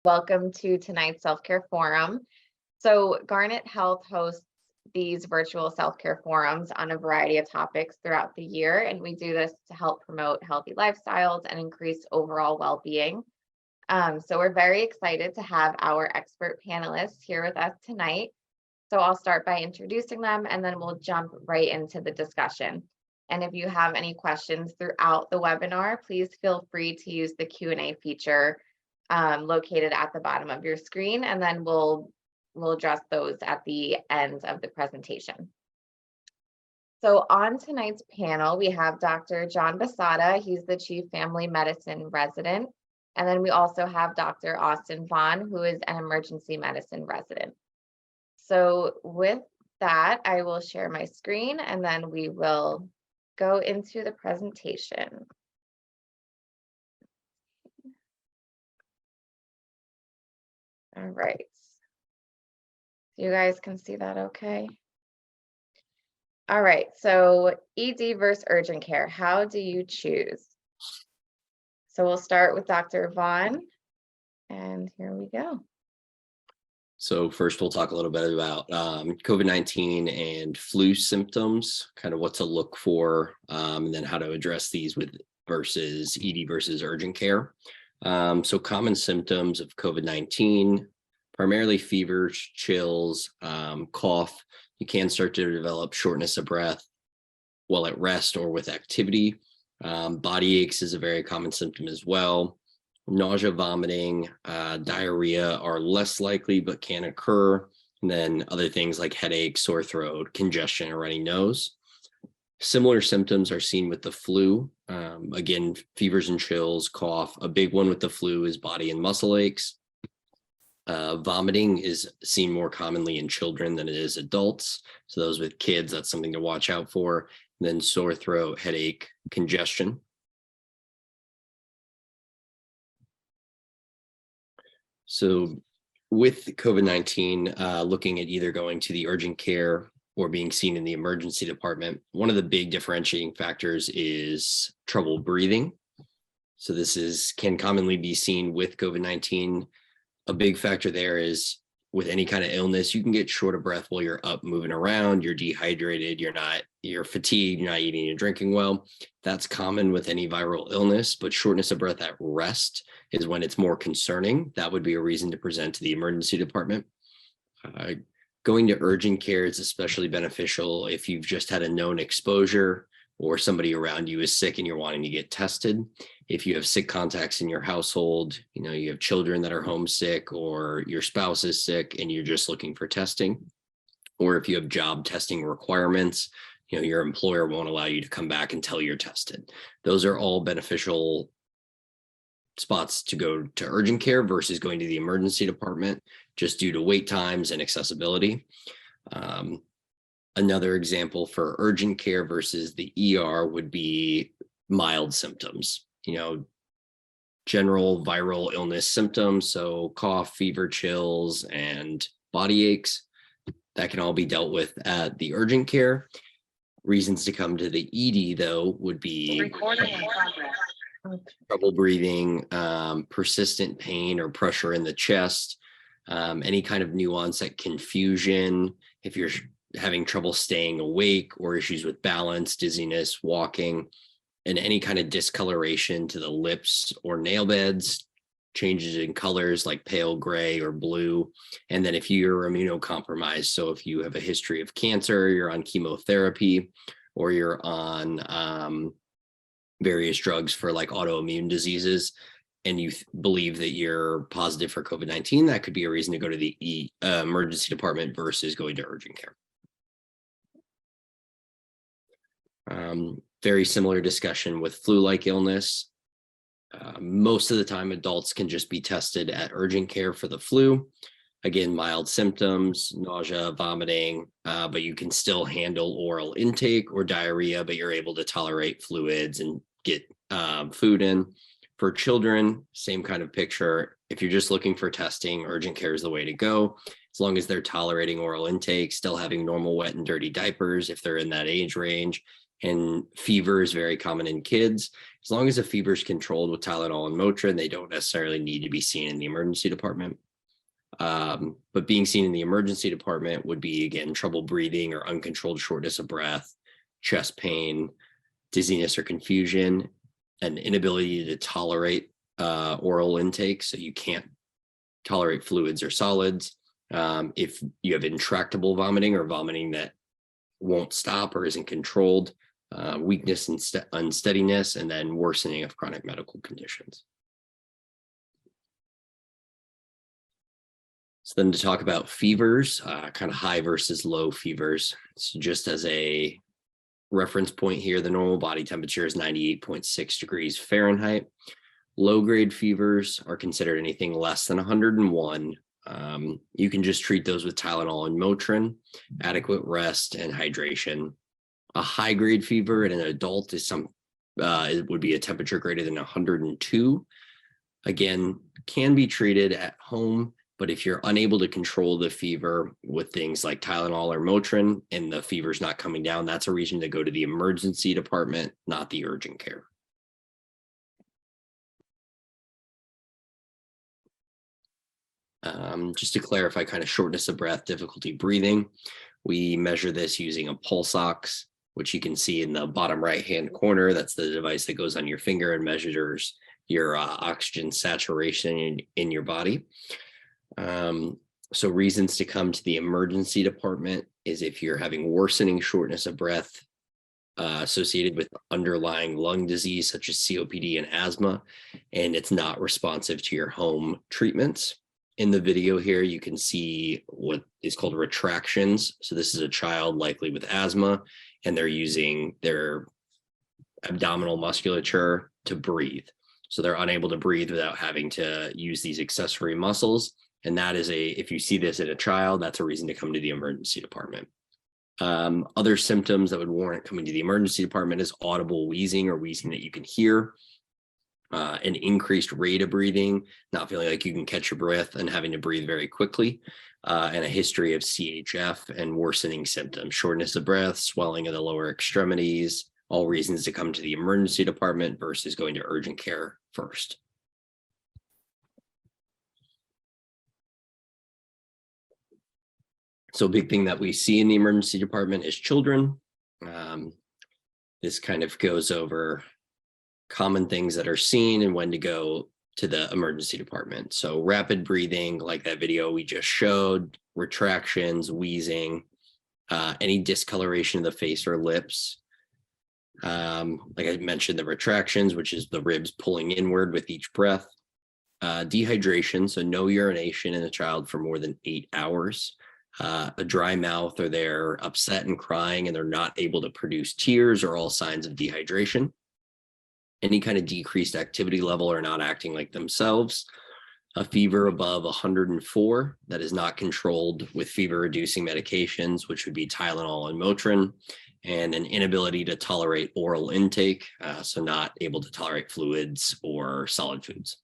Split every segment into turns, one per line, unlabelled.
Welcome to tonight's self-care forum. So Garnet Health hosts these virtual self-care forums on a variety of topics throughout the year, and we do this to help promote healthy lifestyles and increase overall well-being. So we're very excited to have our expert panelists here with us tonight. So I'll start by introducing them, and then we'll jump right into the discussion. And if you have any questions throughout the webinar, please feel free to use the Q&A feature located at the bottom of your screen, and then we'll address those at the end of the presentation. So on tonight's panel, we have Dr. John Basada. He's the Chief Family Medicine Resident. And then we also have Dr. Austin Vaughn, who is an Emergency Medicine Resident. So with that, I will share my screen and then we will go into the presentation. All right. You guys can see that okay? All right, so ED versus urgent care, how do you choose? So we'll start with Dr. Vaughn, and here we go.
So first we'll talk a little bit about COVID-19 and flu symptoms, kind of what to look for, and then how to address these with versus ED versus urgent care. So common symptoms of COVID-19, primarily fevers, chills, cough. You can start to develop shortness of breath while at rest or with activity. Body aches is a very common symptom as well. Nausea, vomiting, diarrhea are less likely but can occur. And then other things like headache, sore throat, congestion, or runny nose. Similar symptoms are seen with the flu. Again, fevers and chills, cough. A big one with the flu is body and muscle aches. Vomiting is seen more commonly in children than it is adults. So those with kids, that's something to watch out for. And then sore throat, headache, congestion. So with COVID-19, looking at either going to the urgent care or being seen in the emergency department, one of the big differentiating factors is trouble breathing. So this can commonly be seen with COVID-19. A big factor there is with any kind of illness, you can get short of breath while you're up moving around, you're dehydrated, you're fatigued, you're not eating and drinking well. That's common with any viral illness, but shortness of breath at rest is when it's more concerning. That would be a reason to present to the emergency department. Going to urgent care is especially beneficial if you've just had a known exposure or somebody around you is sick and you're wanting to get tested. If you have sick contacts in your household, you have children that are homesick or your spouse is sick and you're just looking for testing, or if you have job testing requirements, your employer won't allow you to come back until you're tested. Those are all beneficial spots to go to urgent care versus going to the emergency department, just due to wait times and accessibility. Another example for urgent care versus the ER would be mild symptoms, general viral illness symptoms. So cough, fever, chills, and body aches, that can all be dealt with at the urgent care. Reasons to come to the ED though would be trouble breathing, persistent pain or pressure in the chest, any kind of new onset confusion, if you're having trouble staying awake or issues with balance, dizziness, walking, and any kind of discoloration to the lips or nail beds, changes in colors like pale gray or blue. And then if you're immunocompromised, so if you have a history of cancer, you're on chemotherapy, or you're on various drugs for like autoimmune diseases, and you believe that you're positive for COVID-19, that could be a reason to go to the emergency department versus going to urgent care. Very similar discussion with flu-like illness. Most of the time, adults can just be tested at urgent care for the flu. Again, mild symptoms, nausea, vomiting, but you can still handle oral intake or diarrhea, but you're able to tolerate fluids and get food in. For children, same kind of picture. If you're just looking for testing, urgent care is the way to go. As long as they're tolerating oral intake, still having normal wet and dirty diapers if they're in that age range, And fever is very common in kids. As long as a fever is controlled with Tylenol and Motrin, they don't necessarily need to be seen in the emergency department. But being seen in the emergency department would be, again, trouble breathing or uncontrolled shortness of breath, chest pain, dizziness or confusion, an inability to tolerate oral intake. So you can't tolerate fluids or solids. If you have intractable vomiting or vomiting that won't stop or isn't controlled, weakness and unsteadiness, and then worsening of chronic medical conditions. So then to talk about fevers, kind of high versus low fevers. So just as a reference point here, the normal body temperature is 98.6 degrees Fahrenheit. Low-grade fevers are considered anything less than 101. You can just treat those with Tylenol and Motrin, adequate rest and hydration. A high-grade fever in an adult is it would be a temperature greater than 102. Again, can be treated at home, but if you're unable to control the fever with things like Tylenol or Motrin and the fever's not coming down, that's a reason to go to the emergency department, not the urgent care. Just to clarify, kind of shortness of breath, difficulty breathing, we measure this using a pulse ox, which you can see in the bottom right-hand corner. That's the device that goes on your finger and measures your oxygen saturation in your body. So reasons to come to the emergency department is if you're having worsening shortness of breath associated with underlying lung disease such as COPD and asthma, and it's not responsive to your home treatments. In the video here, you can see what is called retractions. So this is a child likely with asthma, and they're using their abdominal musculature to breathe. So they're unable to breathe without having to use these accessory muscles. And that is if you see this in a child, that's a reason to come to the emergency department. Other symptoms that would warrant coming to the emergency department is audible wheezing or wheezing that you can hear, an increased rate of breathing, not feeling like you can catch your breath and having to breathe very quickly, and a history of CHF and worsening symptoms, shortness of breath, swelling of the lower extremities, all reasons to come to the emergency department versus going to urgent care first. So a big thing that we see in the emergency department is children. This kind of goes over common things that are seen and when to go to the emergency department. So rapid breathing, like that video we just showed, retractions, wheezing, any discoloration of the face or lips. Like I mentioned, the retractions, which is the ribs pulling inward with each breath. Dehydration, so no urination in a child for more than 8 hours. A dry mouth, or they're upset and crying and they're not able to produce tears, are all signs of dehydration. Any kind of decreased activity level or not acting like themselves. A fever above 104 that is not controlled with fever reducing medications, which would be Tylenol and Motrin, and an inability to tolerate oral intake, so not able to tolerate fluids or solid foods.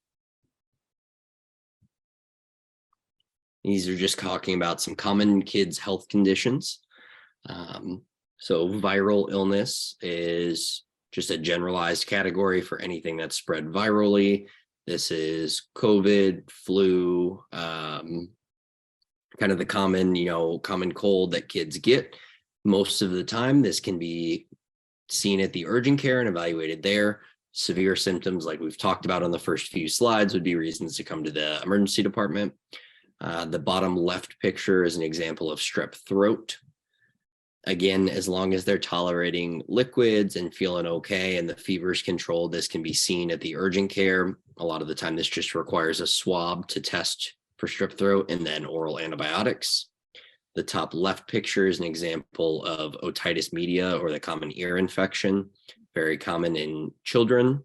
These are just talking about some common kids' health conditions. So viral illness is just a generalized category for anything that's spread virally. This is COVID, flu, kind of the common cold that kids get. Most of the time, this can be seen at the urgent care and evaluated there. Severe symptoms, like we've talked about on the first few slides, would be reasons to come to the emergency department. The bottom left picture is an example of strep throat. Again, as long as they're tolerating liquids and feeling okay and the fever is controlled, this can be seen at the urgent care. A lot of the time, this just requires a swab to test for strep throat and then oral antibiotics. The top left picture is an example of otitis media, or the common ear infection, very common in children.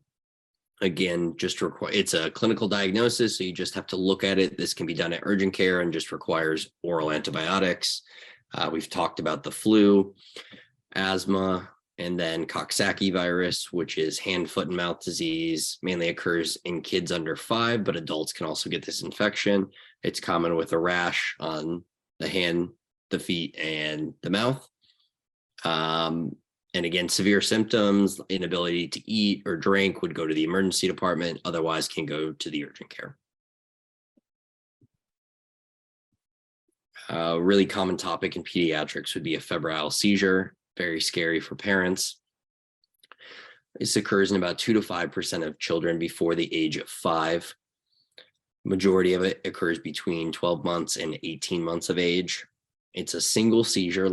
Again, it's a clinical diagnosis, so you just have to look at it. This can be done at urgent care and just requires oral antibiotics. We've talked about the flu, asthma, and then Coxsackie virus, which is hand, foot, and mouth disease, mainly occurs in kids under 5, but adults can also get this infection. It's common with a rash on the hand, the feet, and the mouth. And again, severe symptoms, inability to eat or drink would go to the emergency department, otherwise can go to the urgent care. A really common topic in pediatrics would be a febrile seizure, very scary for parents. This occurs in about 2 to 5% of children before the age of 5. Majority of it occurs between 12 months and 18 months of age. It's a single seizure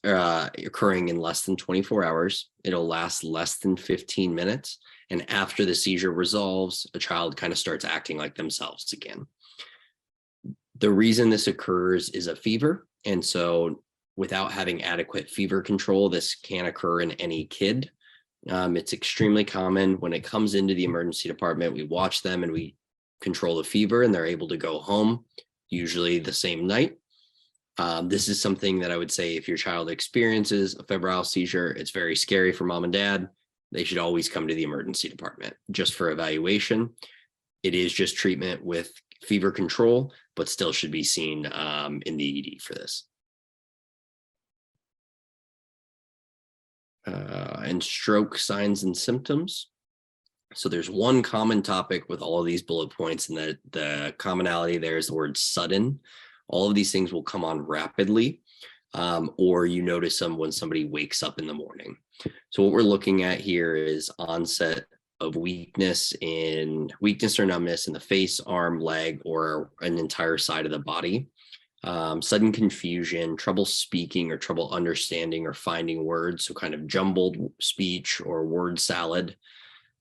occurring in less than 24 hours. It'll last less than 15 minutes. And after the seizure resolves, a child kind of starts acting like themselves again. The reason this occurs is a fever. And so without having adequate fever control, this can occur in any kid. It's extremely common. When it comes into the emergency department, we watch them and we control the fever and they're able to go home, usually the same night. This is something that I would say if your child experiences a febrile seizure, it's very scary for mom and dad. They should always come to the emergency department just for evaluation. It is just treatment with fever control, but still should be seen in the ED for this. And stroke signs and symptoms. So there's one common topic with all of these bullet points, and the commonality there is the word sudden. All of these things will come on rapidly, or you notice them when somebody wakes up in the morning. So what we're looking at here is onset of weakness or numbness in the face, arm, leg, or an entire side of the body. Sudden confusion, trouble speaking or trouble understanding or finding words, so kind of jumbled speech or word salad.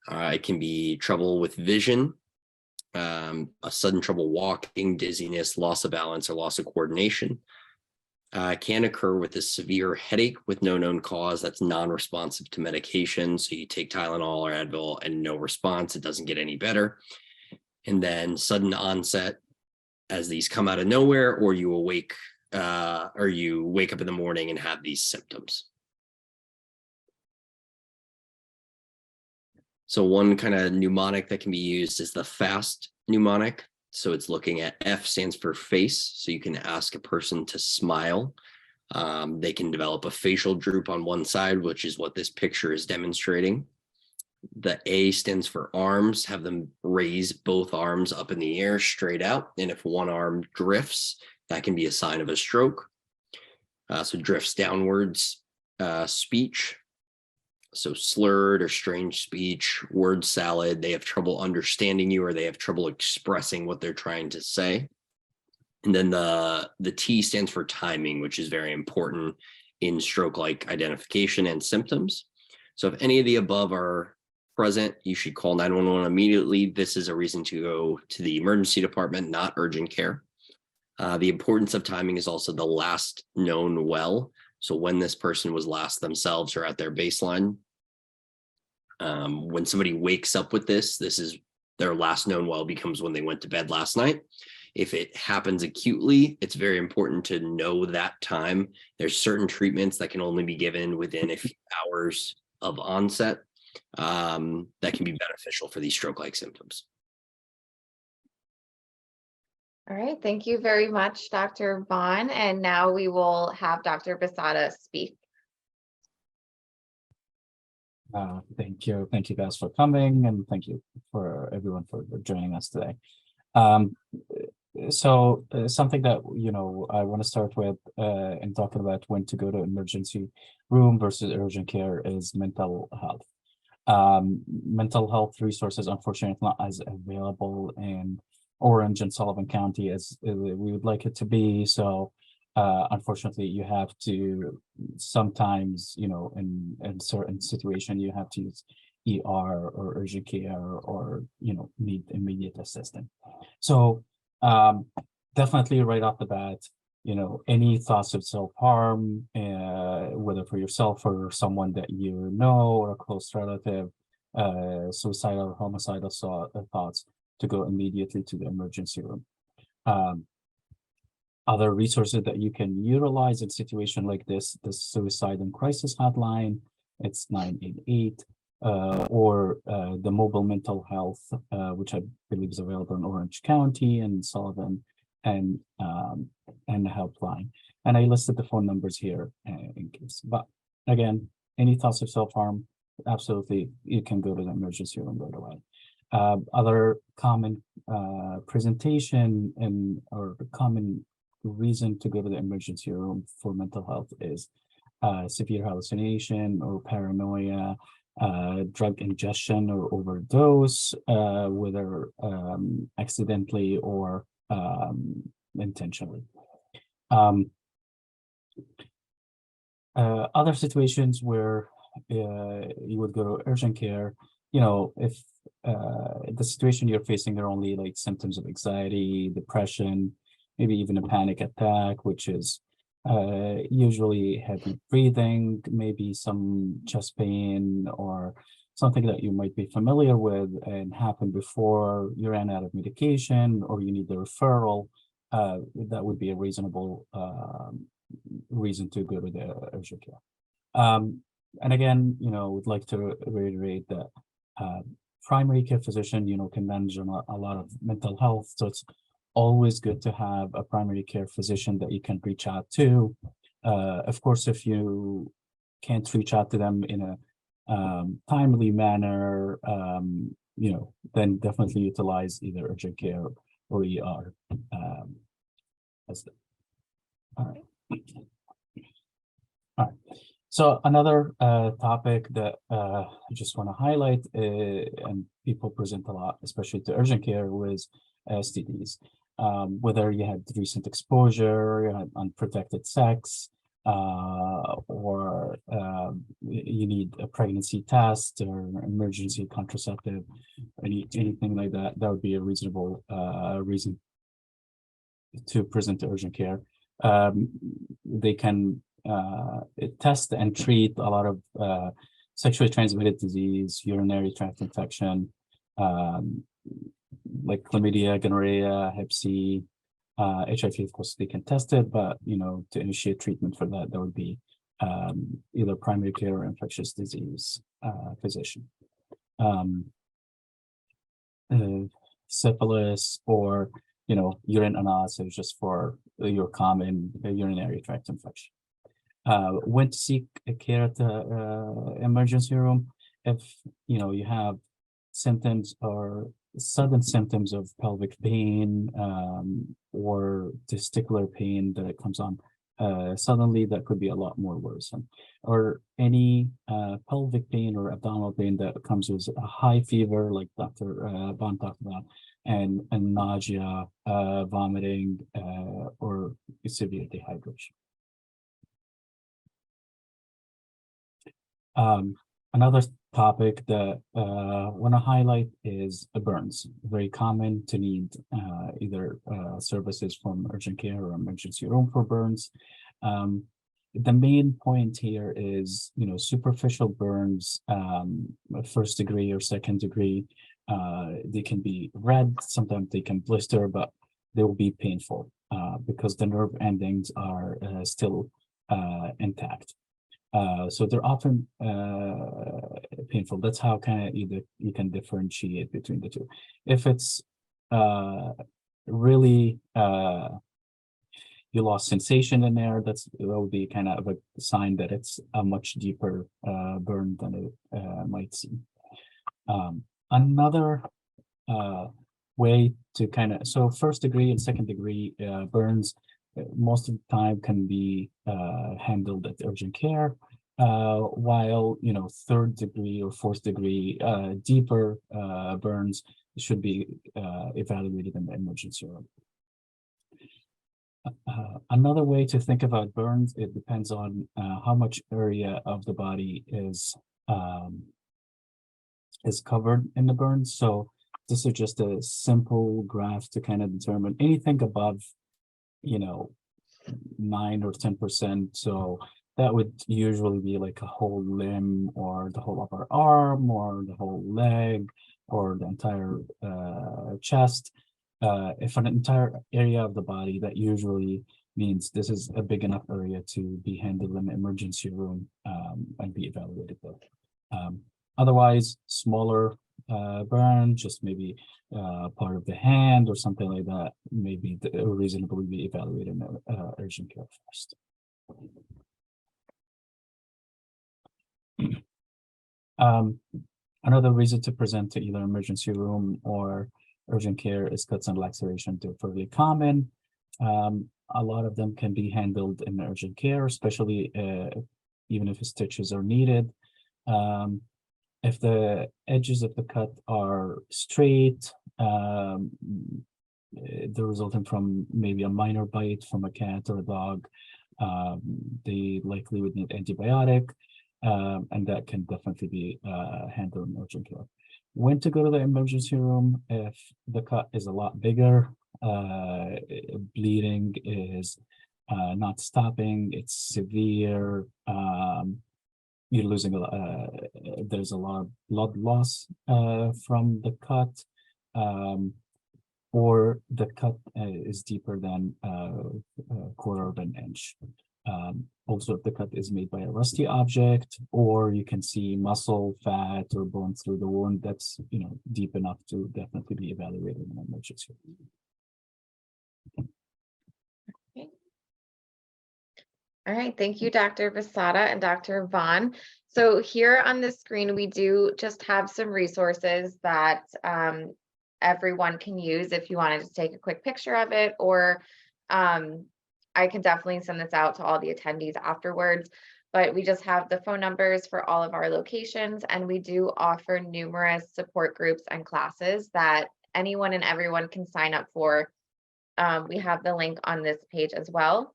It can be trouble with vision, a sudden trouble walking, dizziness, loss of balance, or loss of coordination. Can occur with a severe headache with no known cause that's non-responsive to medication. So you take Tylenol or Advil and no response, it doesn't get any better. And then sudden onset as these come out of nowhere, or you awake or you wake up in the morning and have these symptoms. So one kind of mnemonic that can be used is the FAST mnemonic. So it's looking at F stands for face. So you can ask a person to smile. They can develop a facial droop on one side, which is what this picture is demonstrating. The A stands for arms, have them raise both arms up in the air straight out. And if one arm drifts, that can be a sign of a stroke. So drifts downwards, speech. So slurred or strange speech, word salad, they have trouble understanding you or they have trouble expressing what they're trying to say. And then the T stands for timing, which is very important in stroke-like identification and symptoms. So if any of the above are present, you should call 911 immediately. This is a reason to go to the emergency department, not urgent care. The importance of timing is also the last known well. So when this person was last themselves or at their baseline, when somebody wakes up with this is their last known well becomes when they went to bed last night. If it happens acutely, it's very important to know that time. There's certain treatments that can only be given within a few hours of onset that can be beneficial for these stroke-like symptoms.
All right, thank you very much, Dr. Vaughn. And now we will have Dr. Basada speak.
Thank you guys for coming, and thank you for everyone for joining us today. Something that I want to start with in talking about when to go to emergency room versus urgent care is mental health. Mental health resources, unfortunately, not as available in Orange and Sullivan County as we would like it to be. So unfortunately, you have to sometimes, in certain situation, you have to use ER or urgent care or, need immediate assistance. So definitely right off the bat, any thoughts of self-harm, whether for yourself or someone that you know or a close relative, suicidal or homicidal thoughts, to go immediately to the emergency room. Other resources that you can utilize in a situation like this, the suicide and crisis hotline, it's 988, or the mobile mental health, which I believe is available in Orange County and Sullivan, and the helpline. And I listed the phone numbers here in case. But again, any thoughts of self-harm, absolutely, you can go to the emergency room right away. Other common presentation or common reason to go to the emergency room for mental health is severe hallucination or paranoia, drug ingestion or overdose, whether accidentally or intentionally. Other situations where you would go to urgent care, if the situation you're facing are only like symptoms of anxiety, depression, maybe even a panic attack, which is usually heavy breathing, maybe some chest pain or something that you might be familiar with and happened before you ran out of medication or you need the referral, that would be a reasonable reason to go to the urgent care. And again, would like to reiterate that primary care physician, can manage a lot of mental health. So it's always good to have a primary care physician that you can reach out to. Of course, if you can't reach out to them in a timely manner, then definitely utilize either urgent care or ER. All right. All right. So another topic that I just want to highlight, and people present a lot, especially to urgent care, was STDs. Whether you had recent exposure, you had unprotected sex, or you need a pregnancy test or emergency contraceptive, anything like that, that would be a reasonable reason to present to urgent care. They can test and treat a lot of sexually transmitted disease, urinary tract infection, like chlamydia, gonorrhea, Hep C, HIV. Of course, they can test it, but to initiate treatment for that, would be either primary care or infectious disease physician. Syphilis or urine analysis just for your common urinary tract infection. When to seek care at the emergency room if you have symptoms or sudden symptoms of pelvic pain or testicular pain that it comes on suddenly, that could be a lot more worrisome, or any pelvic pain or abdominal pain that comes with a high fever, like Dr. Bond talked about, and nausea, vomiting, or severe dehydration. Another topic that I want to highlight is burns. Very common to need either services from urgent care or emergency room for burns. The main point here is, superficial burns, first degree or second degree. They can be red, sometimes they can blister, but they will be painful because the nerve endings are still intact. So they're often painful. That's how you can differentiate between the two. If it's really you lost sensation in there, that would be kind of a sign that it's a much deeper burn than it might seem. Another way to so first degree and second degree burns most of the time can be handled at urgent care, while third degree or fourth degree deeper burns should be evaluated in the emergency room. Another way to think about burns, it depends on how much area of the body is covered in the burn. So this is just a simple graph to kind of determine anything above 9 or 10%. So that would usually be like a whole limb or the whole upper arm or the whole leg or the entire chest. If an entire area of the body, that usually means this is a big enough area to be handled in the emergency room and be evaluated there. Otherwise, smaller burn, just maybe part of the hand or something like that, maybe reasonably be evaluated in urgent care first. Another reason to present to either emergency room or urgent care is cuts and laceration. They're fairly common. A lot of them can be handled in urgent care, especially even if stitches are needed. If the edges of the cut are straight, they're resulting from maybe a minor bite from a cat or a dog, they likely would need antibiotic, and that can definitely be handled in urgent care. When to go to the emergency room if the cut is a lot bigger, bleeding is not stopping, it's severe, you're losing there's a lot of blood loss from the cut, or the cut is deeper than a quarter of an inch. Also, if the cut is made by a rusty object, or you can see muscle, fat, or bone through the wound, that's deep enough to definitely be evaluated in an emergency.
Okay. All right, thank you, Dr. Vasada and Dr. Vaughn. So here on the screen, we do just have some resources that everyone can use if you wanted to take a quick picture of it, or I can definitely send this out to all the attendees afterwards, but we just have the phone numbers for all of our locations, and we do offer numerous support groups and classes that anyone and everyone can sign up for. We have the link on this page as well.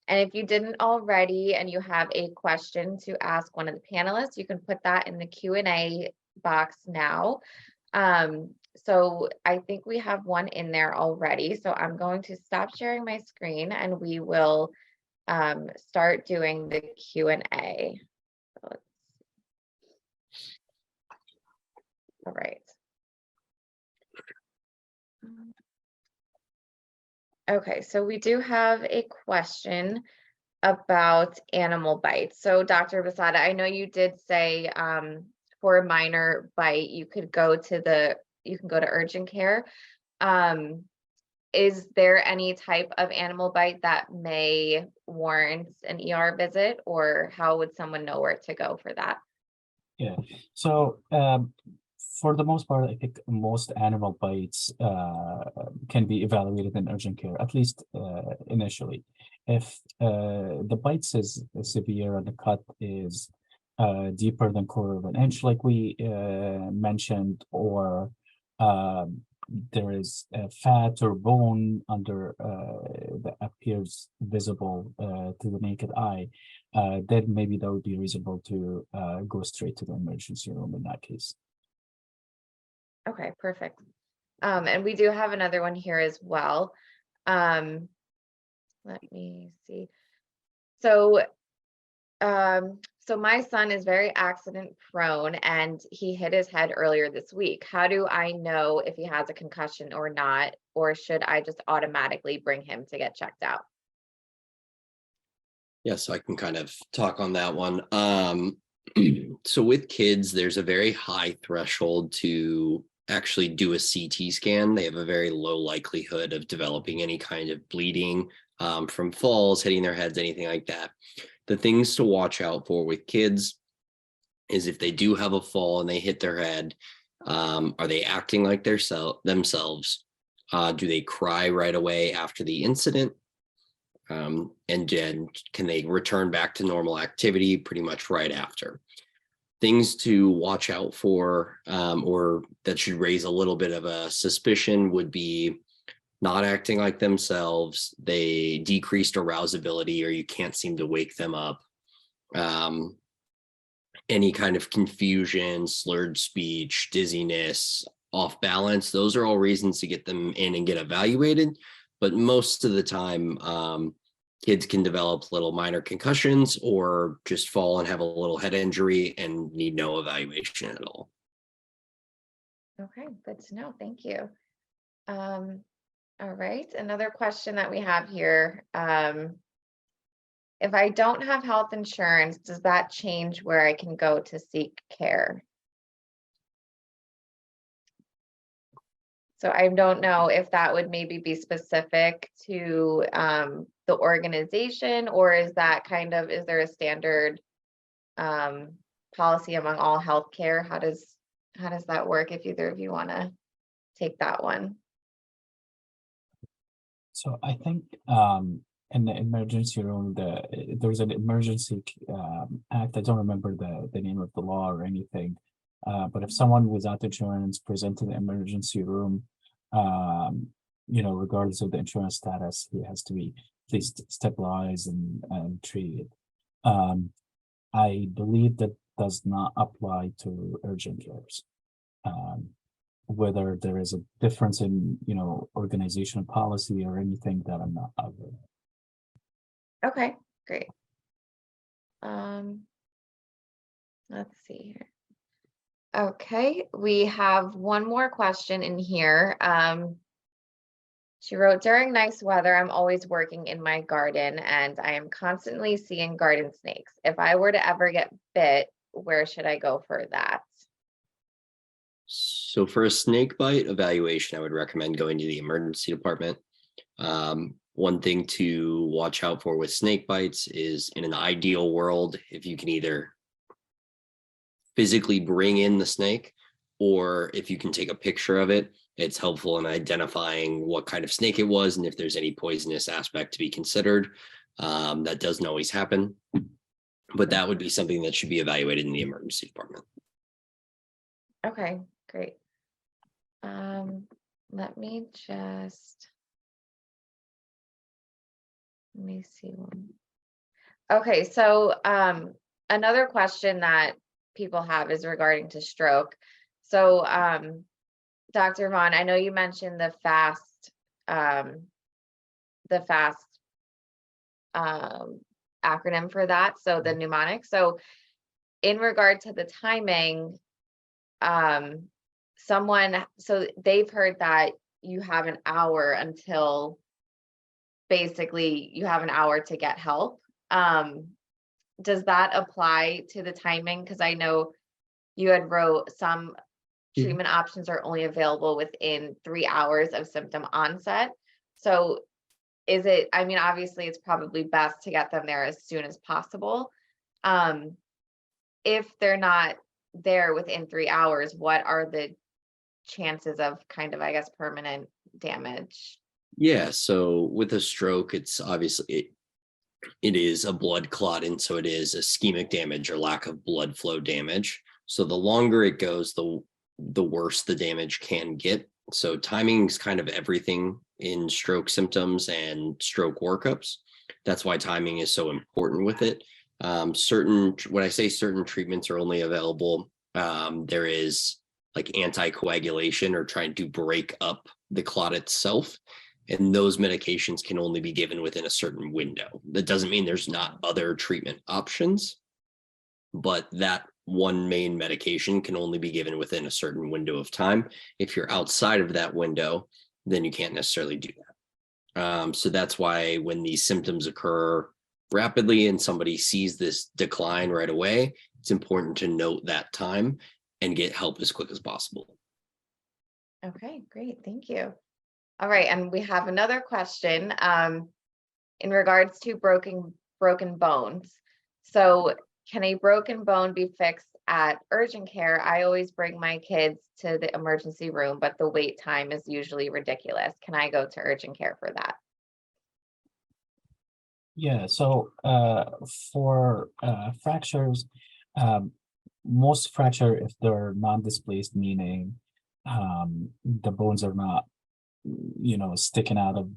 And if you didn't already and you have a question to ask one of the panelists, you can put that in the Q&A box now. So I think we have one in there already. So I'm going to stop sharing my screen and we will start doing the Q&A. All right. Okay, so we do have a question about animal bites. So Dr. Vasada, I know you did say for a minor bite, you can go to urgent care. Is there any type of animal bite that may warrant an ER visit, or how would someone know where to go for that?
Yeah, so for the most part, I think most animal bites can be evaluated in urgent care, at least initially. If the bites is severe and the cut is deeper than quarter of an inch, like we mentioned, or there is fat or bone under that appears visible to the naked eye, then maybe that would be reasonable to go straight to the emergency room in that case.
Okay, perfect. And we do have another one here as well. Let me see. So, so my son is very accident prone and he hit his head earlier this week. How do I know if he has a concussion or not, or should I just automatically bring him to get checked out?
Yeah, so I can kind of talk on that one. So with kids, there's a very high threshold to actually do a CT scan. They have a very low likelihood of developing any kind of bleeding from falls, hitting their heads, anything like that. The things to watch out for with kids is if they do have a fall and they hit their head, are they acting like themselves? Do they cry right away after the incident? And then can they return back to normal activity pretty much right after? Things to watch out for, or that should raise a little bit of a suspicion, would be not acting like themselves, they decreased arousability, or you can't seem to wake them up, any kind of confusion, slurred speech, dizziness, off balance. Those are all reasons to get them in and get evaluated. But most of the time, kids can develop little minor concussions or just fall and have a little head injury and need no evaluation at all.
Okay, good to know. Thank you. All right, another question that we have here. If I don't have health insurance, does that change where I can go to seek care? So I don't know if that would maybe be specific to the organization, or is that is there a standard policy among all healthcare? How does that work, if either of you want to take that one?
So I think in the emergency room, there's an emergency act. I don't remember the name of the law or anything. But if someone without insurance presents in the emergency room, regardless of the insurance status, he has to be at least stabilized and treated. I believe that does not apply to urgent cares. Whether there is a difference in, organizational policy or anything that I'm not aware of.
Okay, great. Let's see here. Okay, we have one more question in here. She wrote, during nice weather, I'm always working in my garden and I am constantly seeing garden snakes. If I were to ever get bit, where should I go for that?
So for a snake bite evaluation, I would recommend going to the emergency department. One thing to watch out for with snake bites is, in an ideal world, if you can either physically bring in the snake, or if you can take a picture of it, it's helpful in identifying what kind of snake it was and if there's any poisonous aspect to be considered. That doesn't always happen, but that would be something that should be evaluated in the emergency department.
Okay, great. Let me see one. Okay, so another question that people have is regarding to stroke. So Dr. Vaughn, I know you mentioned the FAST acronym for that, so the mnemonic. So in regard to the timing, so they've heard that you have an hour until, basically you have an hour to get help. Does that apply to the timing? Because I know you had wrote some treatment options are only available within 3 hours of symptom onset. So is it, I mean, obviously it's probably best to get them there as soon as possible. If they're not there within 3 hours, what are the chances of kind of, I guess, permanent damage?
Yeah, so with a stroke, it's obviously it is a blood clot, and so it is ischemic damage or lack of blood flow damage. So the longer it goes, the worse the damage can get. So timing is kind of everything in stroke symptoms and stroke workups. That's why timing is so important with it. When I say certain treatments are only available, there is like anticoagulation or trying to break up the clot itself. And those medications can only be given within a certain window. That doesn't mean there's not other treatment options, but that one main medication can only be given within a certain window of time. If you're outside of that window, then you can't necessarily do that. So that's why when these symptoms occur rapidly and somebody sees this decline right away, it's important to note that time and get help as quick as possible.
Okay, great. Thank you. All right. And we have another question in regards to broken bones. So can a broken bone be fixed at urgent care? I always bring my kids to the emergency room, but the wait time is usually ridiculous. Can I go to urgent care for that?
Yeah, so for fractures, most fracture, if they're non-displaced, meaning the bones are not, sticking out of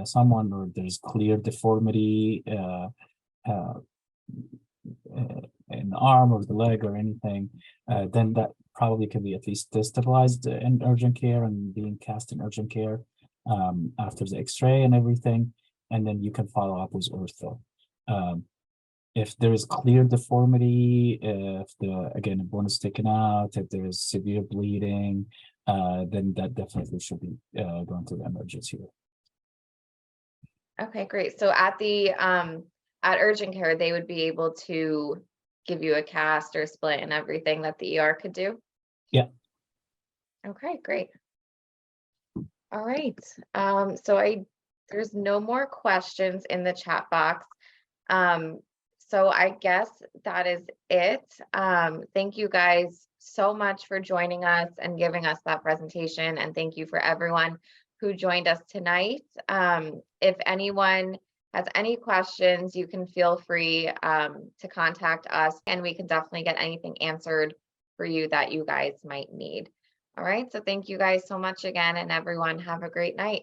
someone, or there's clear deformity in the arm or the leg or anything, then that probably can be at least stabilized in urgent care and being cast in urgent care after the x-ray and everything, and then you can follow up with ortho. If there is clear deformity, if again, a bone is sticking out, if there is severe bleeding, then that definitely should be going to the emergency room.
Okay, great. So at urgent care, they would be able to give you a cast or split and everything that the ER could do?
Yeah.
Okay, great. All right. So there's no more questions in the chat box. So I guess that is it. Thank you guys so much for joining us and giving us that presentation. And thank you for everyone who joined us tonight. If anyone has any questions, you can feel free to contact us, and we can definitely get anything answered for you that you guys might need. All right, so thank you guys so much again, and everyone have a great night.